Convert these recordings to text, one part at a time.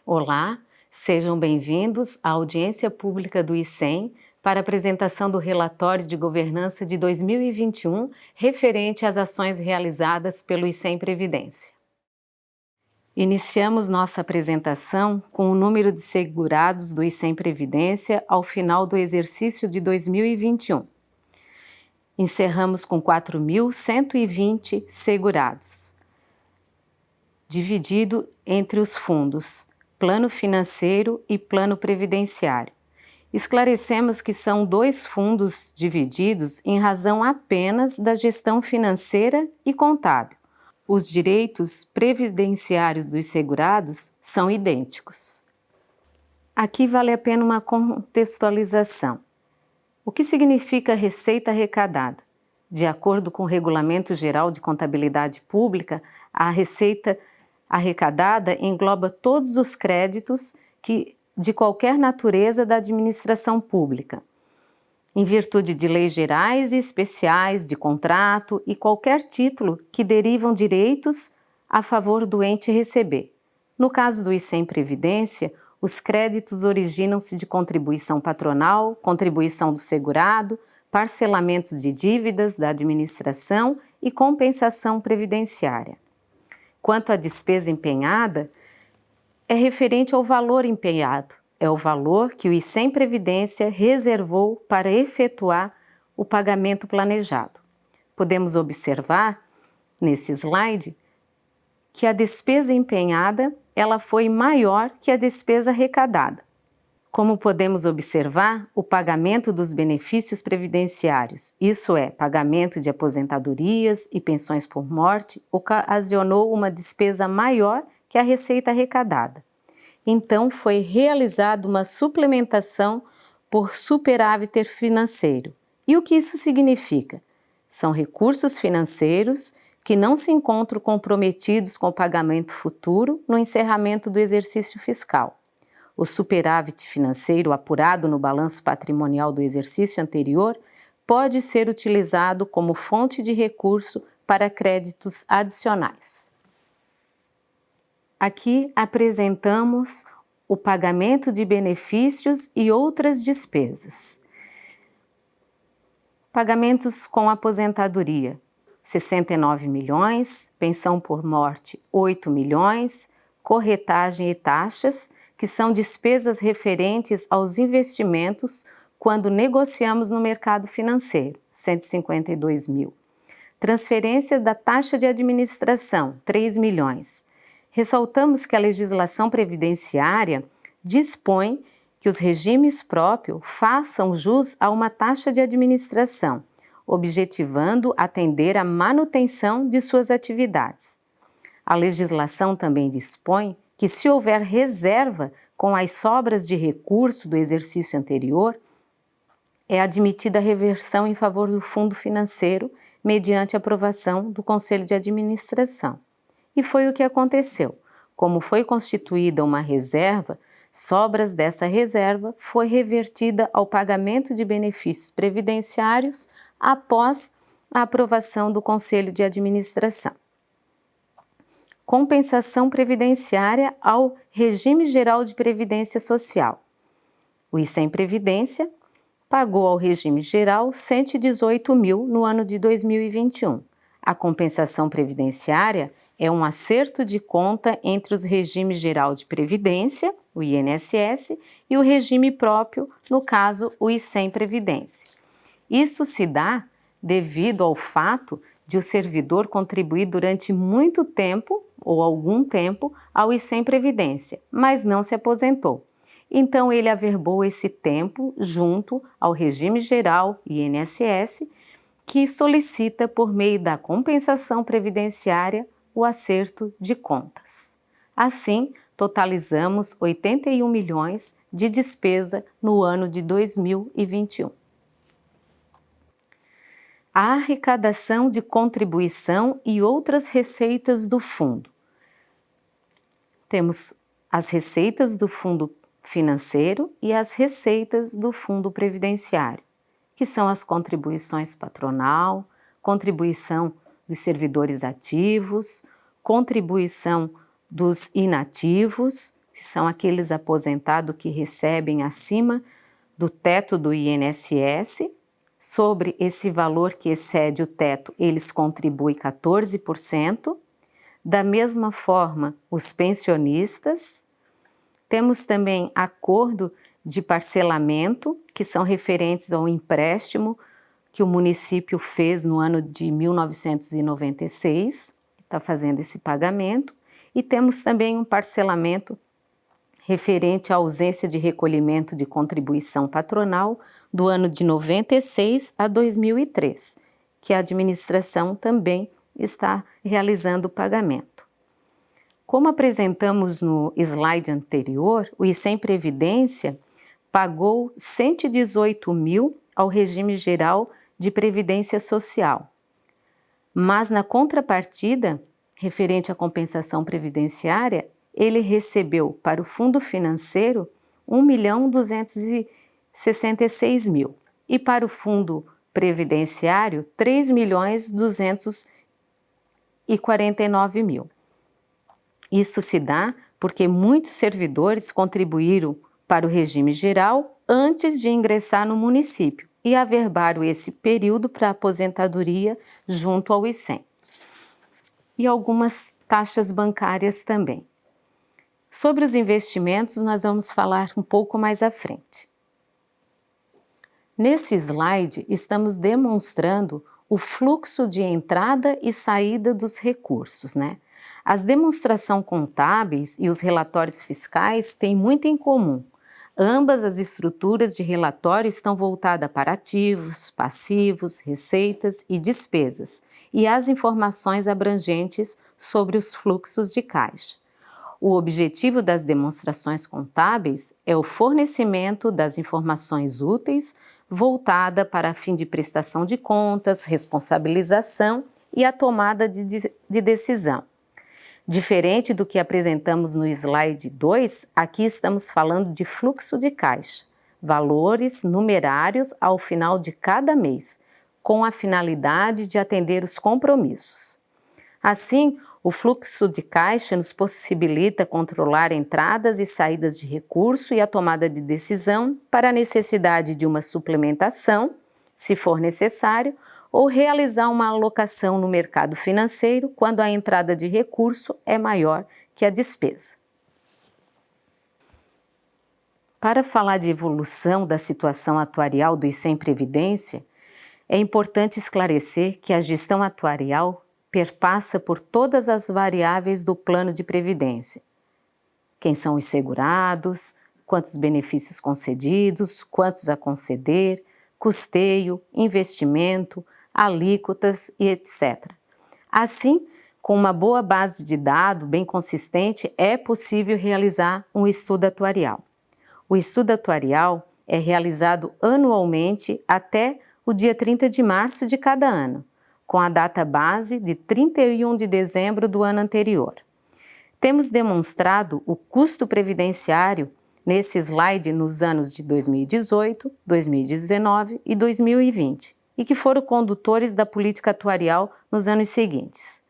Olá, sejam bem-vindos à audiência pública do ICEM para a apresentação do relatório de governança de 2021 referente às ações realizadas pelo ICEM Previdência. Iniciamos nossa apresentação com o número de segurados do ICEM Previdência ao final do exercício de 2021. Encerramos com 4.120 segurados, dividido entre os fundos Plano Financeiro e Plano Previdenciário. Esclarecemos que são dois fundos divididos em razão apenas da gestão financeira e contábil. Os direitos previdenciários dos segurados são idênticos. Aqui vale a pena uma contextualização. O que significa receita arrecadada? De acordo com o Regulamento Geral de Contabilidade Pública, a receita arrecadada engloba todos os créditos de qualquer natureza da administração pública, em virtude de leis gerais e especiais, de contrato e qualquer título que derivam direitos a favor do ente receber. No caso do ICEM Previdência, os créditos originam-se de contribuição patronal, contribuição do segurado, parcelamentos de dívidas da administração e compensação previdenciária. Quanto à despesa empenhada, é referente ao valor empenhado, é o valor que o ICEM Previdência reservou para efetuar o pagamento planejado. Podemos observar, nesse slide, que a despesa empenhada ela foi maior que a despesa arrecadada. Como podemos observar, o pagamento dos benefícios previdenciários, isso é, pagamento de aposentadorias e pensões por morte, ocasionou uma despesa maior que a receita arrecadada. Então, foi realizada uma suplementação por superávit financeiro. E o que isso significa? São recursos financeiros que não se encontram comprometidos com o pagamento futuro no encerramento do exercício fiscal. O superávit financeiro apurado no balanço patrimonial do exercício anterior pode ser utilizado como fonte de recurso para créditos adicionais. Aqui apresentamos o pagamento de benefícios e outras despesas. Pagamentos com aposentadoria, 69 milhões, pensão por morte, 8 milhões, corretagem e taxas, que são despesas referentes aos investimentos quando negociamos no mercado financeiro, 152 mil. Transferência da taxa de administração, 3 milhões. Ressaltamos que a legislação previdenciária dispõe que os regimes próprios façam jus a uma taxa de administração, objetivando atender à manutenção de suas atividades. A legislação também dispõe que se houver reserva com as sobras de recurso do exercício anterior, é admitida a reversão em favor do fundo financeiro mediante aprovação do Conselho de Administração. E foi o que aconteceu. Como foi constituída uma reserva, sobras dessa reserva foi revertida ao pagamento de benefícios previdenciários após a aprovação do Conselho de Administração. Compensação previdenciária ao Regime Geral de Previdência Social. O ICEM Previdência pagou ao Regime Geral 118 mil no ano de 2021. A compensação previdenciária é um acerto de conta entre os regimes geral de previdência, o INSS, e o regime próprio, no caso, o ICEM Previdência. Isso se dá devido ao fato de o servidor contribuir durante muito tempo ou algum tempo ao ICEM Previdência, mas não se aposentou. Então, ele averbou esse tempo junto ao regime geral INSS, que solicita, por meio da compensação previdenciária, o acerto de contas. Assim, totalizamos 81 milhões de despesa no ano de 2021. A arrecadação de contribuição e outras receitas do fundo. Temos as receitas do fundo financeiro e as receitas do fundo previdenciário, que são as contribuições patronal, contribuição dos servidores ativos, contribuição dos inativos, que são aqueles aposentados que recebem acima do teto do INSS. Sobre esse valor que excede o teto, eles contribuem 14%. Da mesma forma, os pensionistas. Temos também acordo de parcelamento, que são referentes ao empréstimo que o município fez no ano de 1996, está fazendo esse pagamento. E temos também um parcelamento referente à ausência de recolhimento de contribuição patronal do ano de 96 a 2003, que a administração também está realizando o pagamento. Como apresentamos no slide anterior, o ICEM Previdência pagou 118 mil ao regime geral de previdência social, mas na contrapartida, referente à compensação previdenciária, ele recebeu para o fundo financeiro 1.266.000 e para o fundo previdenciário 3.249.000. Isso se dá porque muitos servidores contribuíram para o regime geral antes de ingressar no município e averbaram esse período para aposentadoria junto ao ICEM. E algumas taxas bancárias também. Sobre os investimentos, nós vamos falar um pouco mais à frente. Nesse slide, estamos demonstrando o fluxo de entrada e saída dos recursos, né? As demonstrações contábeis e os relatórios fiscais têm muito em comum. Ambas as estruturas de relatório estão voltadas para ativos, passivos, receitas e despesas, e as informações abrangentes sobre os fluxos de caixa. O objetivo das demonstrações contábeis é o fornecimento das informações úteis voltada para fim de prestação de contas, responsabilização e a tomada de decisão. Diferente do que apresentamos no slide 2, aqui estamos falando de fluxo de caixa, valores numerários ao final de cada mês, com a finalidade de atender os compromissos. Assim, o fluxo de caixa nos possibilita controlar entradas e saídas de recurso e a tomada de decisão para a necessidade de uma suplementação, se for necessário, ou realizar uma alocação no mercado financeiro quando a entrada de recurso é maior que a despesa. Para falar de evolução da situação atuarial do ICEM Previdência, é importante esclarecer que a gestão atuarial perpassa por todas as variáveis do plano de previdência. Quem são os segurados, quantos benefícios concedidos, quantos a conceder, custeio, investimento, alíquotas e etc. Assim, com uma boa base de dados bem consistente, é possível realizar um estudo atuarial. O estudo atuarial é realizado anualmente até o dia 30 de março de cada ano, com a data base de 31 de dezembro do ano anterior. Temos demonstrado o custo previdenciário nesse slide nos anos de 2018, 2019 e 2020, e que foram condutores da política atuarial nos anos seguintes.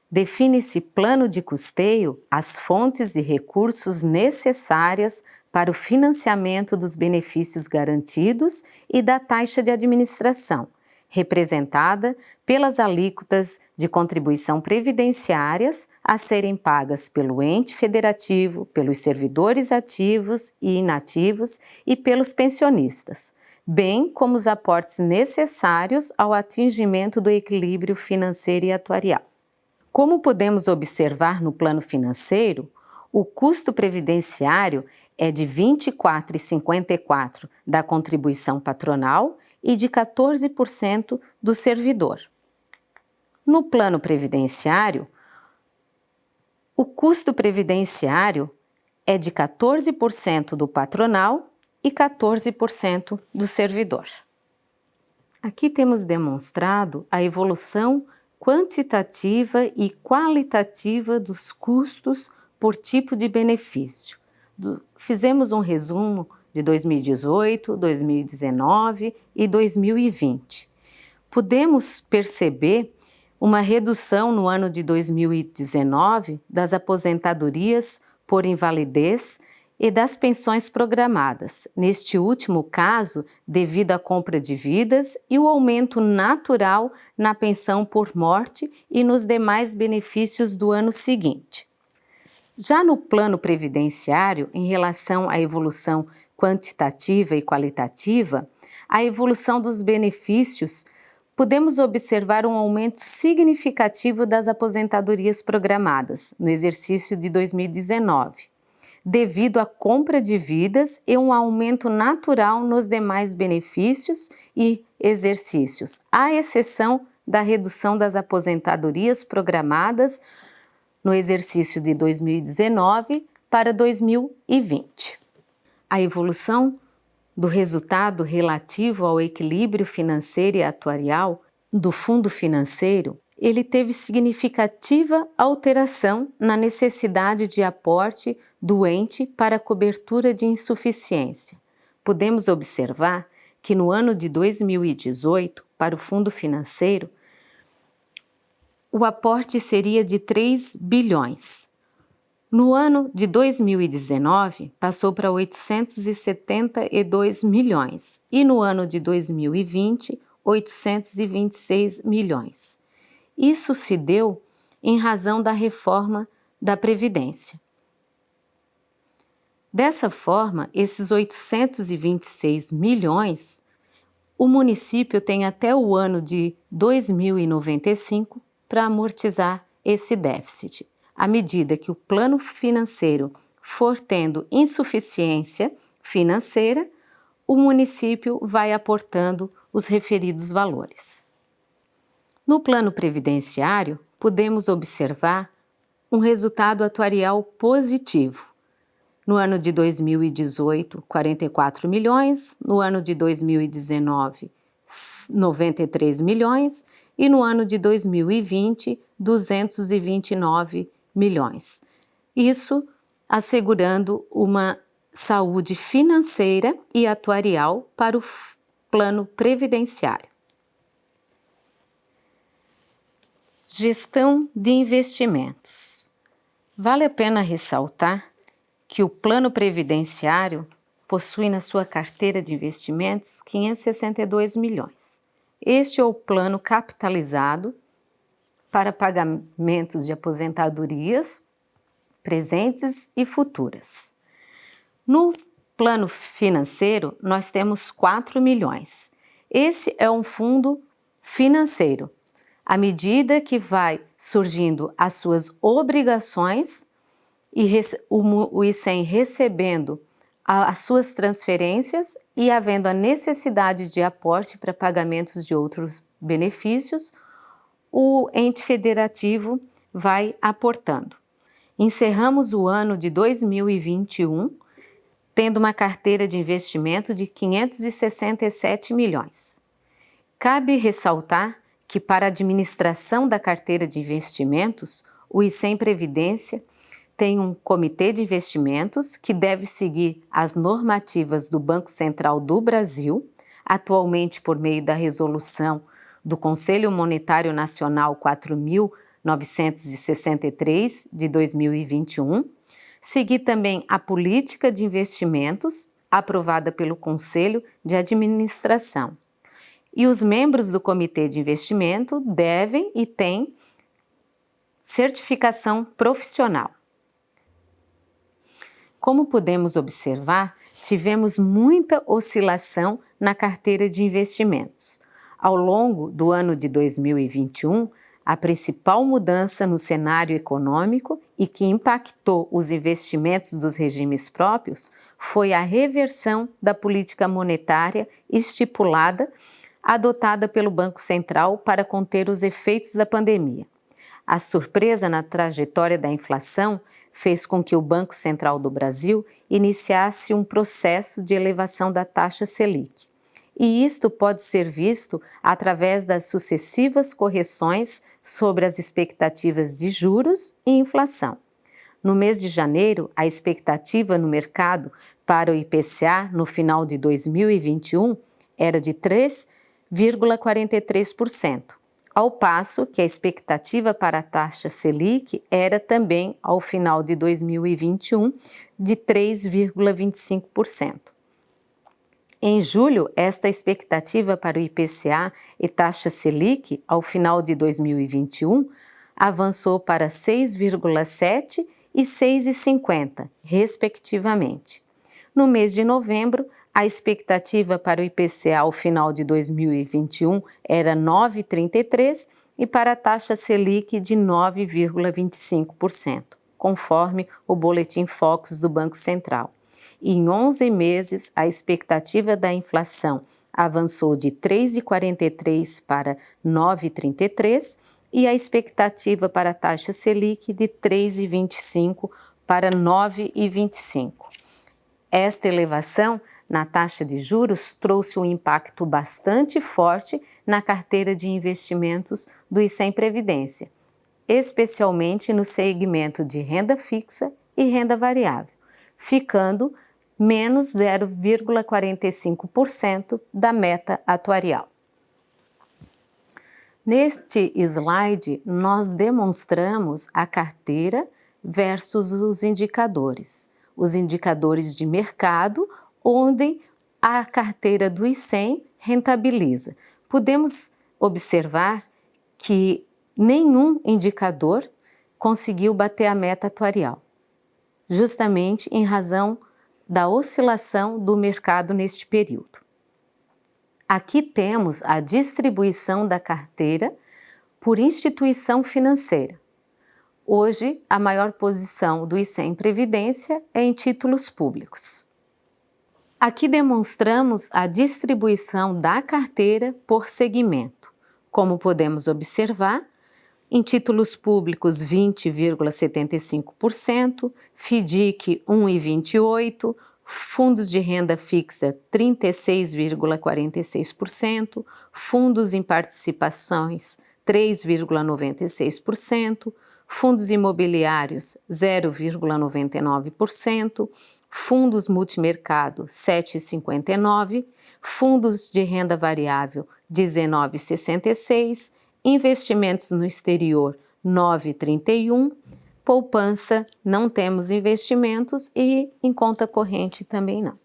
Define-se plano de custeio as fontes de recursos necessárias para o financiamento dos benefícios garantidos e da taxa de administração, representada pelas alíquotas de contribuição previdenciárias a serem pagas pelo ente federativo, pelos servidores ativos e inativos e pelos pensionistas, bem como os aportes necessários ao atingimento do equilíbrio financeiro e atuarial. Como podemos observar no plano financeiro, o custo previdenciário é de R$ 24,54 da contribuição patronal e de 14% do servidor. No plano previdenciário, o custo previdenciário é de 14% do patronal e 14% do servidor. Aqui temos demonstrado a evolução quantitativa e qualitativa dos custos por tipo de benefício. Fizemos um resumo de 2018, 2019 e 2020. Podemos perceber uma redução no ano de 2019 das aposentadorias por invalidez e das pensões programadas, neste último caso, devido à compra de vidas e o aumento natural na pensão por morte e nos demais benefícios do ano seguinte. Já no plano previdenciário, em relação à evolução quantitativa e qualitativa, a evolução dos benefícios, podemos observar um aumento significativo das aposentadorias programadas no exercício de 2019. Devido à compra de vidas e um aumento natural nos demais benefícios e exercícios, à exceção da redução das aposentadorias programadas no exercício de 2019 para 2020. A evolução do resultado relativo ao equilíbrio financeiro e atuarial do fundo financeiro, ele teve significativa alteração na necessidade de aporte do ente para cobertura de insuficiência. Podemos observar que no ano de 2018, para o fundo financeiro, o aporte seria de 3 bilhões. No ano de 2019, passou para 872 milhões e no ano de 2020, 826 milhões. Isso se deu em razão da reforma da Previdência. Dessa forma, esses 826 milhões, o município tem até o ano de 2095 para amortizar esse déficit. À medida que o plano financeiro for tendo insuficiência financeira, o município vai aportando os referidos valores. No plano previdenciário, podemos observar um resultado atuarial positivo. No ano de 2018, 44 milhões, no ano de 2019, 93 milhões e no ano de 2020, 229 milhões. Isso assegurando uma saúde financeira e atuarial para o plano previdenciário. Gestão de investimentos. Vale a pena ressaltar que o plano previdenciário possui na sua carteira de investimentos 562 milhões. Este é o plano capitalizado para pagamentos de aposentadorias presentes e futuras. No plano financeiro, nós temos 4 milhões. Esse é um fundo financeiro. À medida que vai surgindo as suas obrigações e o ICEM recebendo as suas transferências e havendo a necessidade de aporte para pagamentos de outros benefícios, o ente federativo vai aportando. Encerramos o ano de 2021 tendo uma carteira de investimento de 567 milhões. Cabe ressaltar que para a administração da carteira de investimentos, o ICEM Previdência tem um comitê de investimentos que deve seguir as normativas do Banco Central do Brasil, atualmente por meio da resolução do Conselho Monetário Nacional 4.963 de 2021, seguir também a política de investimentos aprovada pelo Conselho de Administração. E os membros do comitê de investimento devem e têm certificação profissional. Como podemos observar, tivemos muita oscilação na carteira de investimentos. Ao longo do ano de 2021, a principal mudança no cenário econômico e que impactou os investimentos dos regimes próprios foi a reversão da política monetária estipulada, adotada pelo Banco Central para conter os efeitos da pandemia. A surpresa na trajetória da inflação fez com que o Banco Central do Brasil iniciasse um processo de elevação da taxa Selic. E isto pode ser visto através das sucessivas correções sobre as expectativas de juros e inflação. No mês de janeiro, a expectativa no mercado para o IPCA no final de 2021 era de 3,43%, ao passo que a expectativa para a taxa Selic era também, ao final de 2021, de 3,25%. Em julho, esta expectativa para o IPCA e taxa Selic, ao final de 2021, avançou para 6,7% e 6,50%, respectivamente. No mês de novembro, a expectativa para o IPCA ao final de 2021 era 9,33% e para a taxa Selic de 9,25%, conforme o Boletim Focus do Banco Central. E em 11 meses, a expectativa da inflação avançou de 3,43% para 9,33% e a expectativa para a taxa Selic de 3,25% para 9,25%. Esta elevação na taxa de juros trouxe um impacto bastante forte na carteira de investimentos do ICEM Previdência, especialmente no segmento de renda fixa e renda variável, ficando menos 0,45% da meta atuarial. Neste slide, nós demonstramos a carteira versus os indicadores de mercado, onde a carteira do ICEM rentabiliza. Podemos observar que nenhum indicador conseguiu bater a meta atuarial, justamente em razão da oscilação do mercado neste período. Aqui temos a distribuição da carteira por instituição financeira. Hoje, a maior posição do ICEM Previdência é em títulos públicos. Aqui demonstramos a distribuição da carteira por segmento. Como podemos observar, em títulos públicos 20,75%, FDIC 1,28%, fundos de renda fixa 36,46%, fundos em participações 3,96%, fundos imobiliários 0,99%, fundos multimercado 7,59%, fundos de renda variável 19,66%, investimentos no exterior 9,31%, poupança não temos investimentos e em conta corrente também não.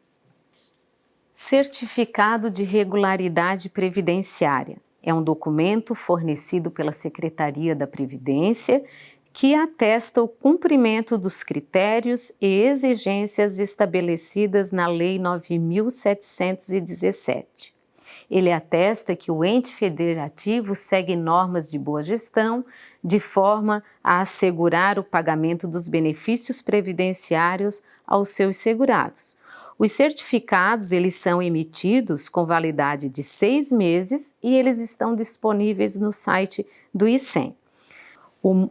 Certificado de regularidade previdenciária é um documento fornecido pela Secretaria da Previdência que atesta o cumprimento dos critérios e exigências estabelecidas na Lei 9.717. Ele atesta que o ente federativo segue normas de boa gestão, de forma a assegurar o pagamento dos benefícios previdenciários aos seus segurados. Os certificados, eles são emitidos com validade de 6 meses e eles estão disponíveis no site do ICEM.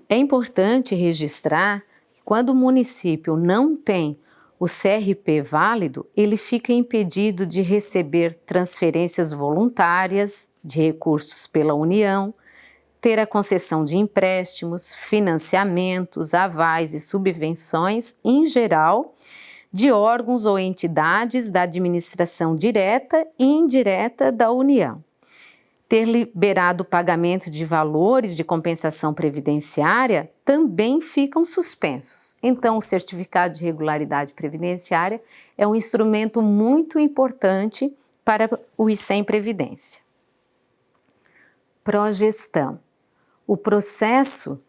É importante registrar que quando o município não tem o CRP válido, ele fica impedido de receber transferências voluntárias de recursos pela União, ter a concessão de empréstimos, financiamentos, avais e subvenções, em geral, de órgãos ou entidades da administração direta e indireta da União. Ter liberado o pagamento de valores de compensação previdenciária também ficam suspensos. Então, o certificado de regularidade previdenciária é um instrumento muito importante para o ICEM Previdência. Progestão. O processo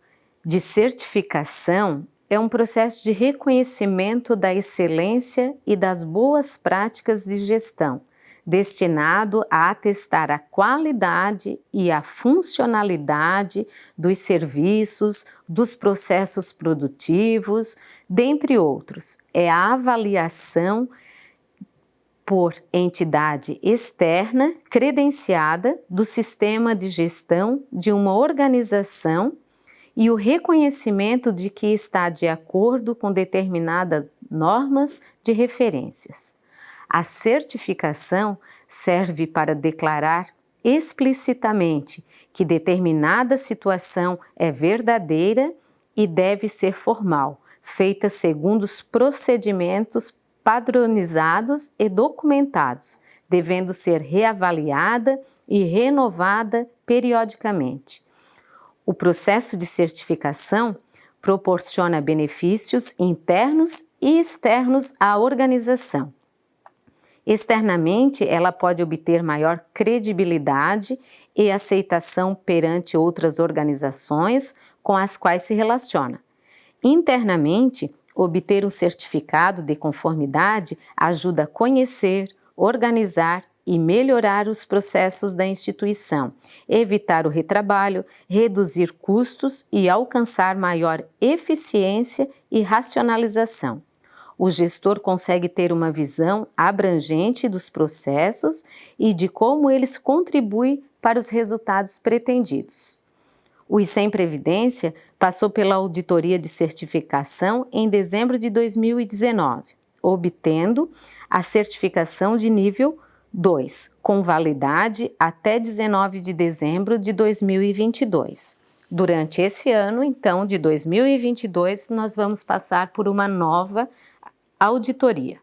de certificação é um processo de reconhecimento da excelência e das boas práticas de gestão, destinado a atestar a qualidade e a funcionalidade dos serviços, dos processos produtivos, dentre outros. É a avaliação por entidade externa credenciada do sistema de gestão de uma organização e o reconhecimento de que está de acordo com determinadas normas de referências. A certificação serve para declarar explicitamente que determinada situação é verdadeira e deve ser formal, feita segundo os procedimentos padronizados e documentados, devendo ser reavaliada e renovada periodicamente. O processo de certificação proporciona benefícios internos e externos à organização. Externamente, ela pode obter maior credibilidade e aceitação perante outras organizações com as quais se relaciona. Internamente, obter um certificado de conformidade ajuda a conhecer, organizar e melhorar os processos da instituição, evitar o retrabalho, reduzir custos e alcançar maior eficiência e racionalização. O gestor consegue ter uma visão abrangente dos processos e de como eles contribuem para os resultados pretendidos. O ICEM Previdência passou pela auditoria de certificação em dezembro de 2019, obtendo a certificação de nível 2, com validade até 19 de dezembro de 2022. Durante esse ano, então, de 2022, nós vamos passar por uma nova auditoria.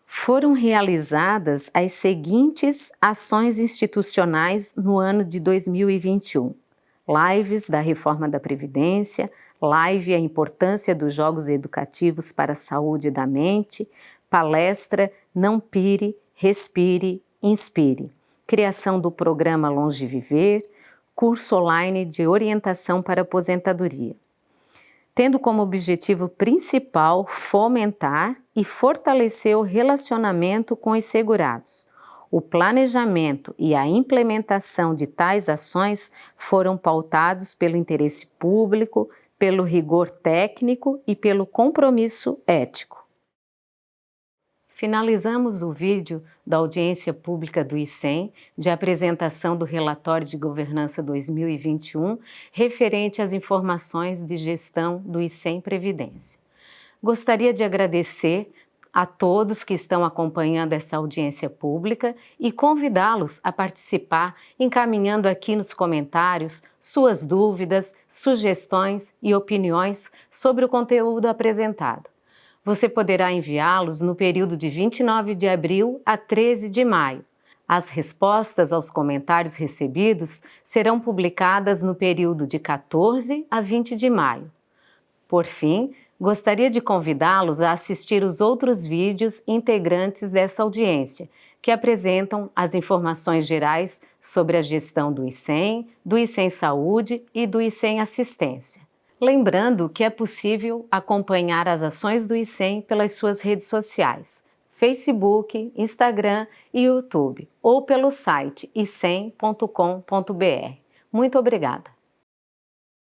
Foram realizadas as seguintes ações institucionais no ano de 2021. Lives da reforma da Previdência, live a importância dos jogos educativos para a saúde da mente, palestra Não Pire, Respire, Inspire, criação do programa Longe Viver, curso online de orientação para aposentadoria. Tendo como objetivo principal fomentar e fortalecer o relacionamento com os segurados. O planejamento e a implementação de tais ações foram pautados pelo interesse público, pelo rigor técnico e pelo compromisso ético. Finalizamos o vídeo da audiência pública do ICEM de apresentação do relatório de governança 2021 referente às informações de gestão do ICEM Previdência. Gostaria de agradecer a todos que estão acompanhando essa audiência pública e convidá-los a participar encaminhando aqui nos comentários suas dúvidas, sugestões e opiniões sobre o conteúdo apresentado. Você poderá enviá-los no período de 29 de abril a 13 de maio. As respostas aos comentários recebidos serão publicadas no período de 14 a 20 de maio. Por fim, gostaria de convidá-los a assistir os outros vídeos integrantes dessa audiência, que apresentam as informações gerais sobre a gestão do ICEM Saúde e do ICEM Assistência. Lembrando que é possível acompanhar as ações do ICEM pelas suas redes sociais, Facebook, Instagram e YouTube, ou pelo site icem.com.br. Muito obrigada!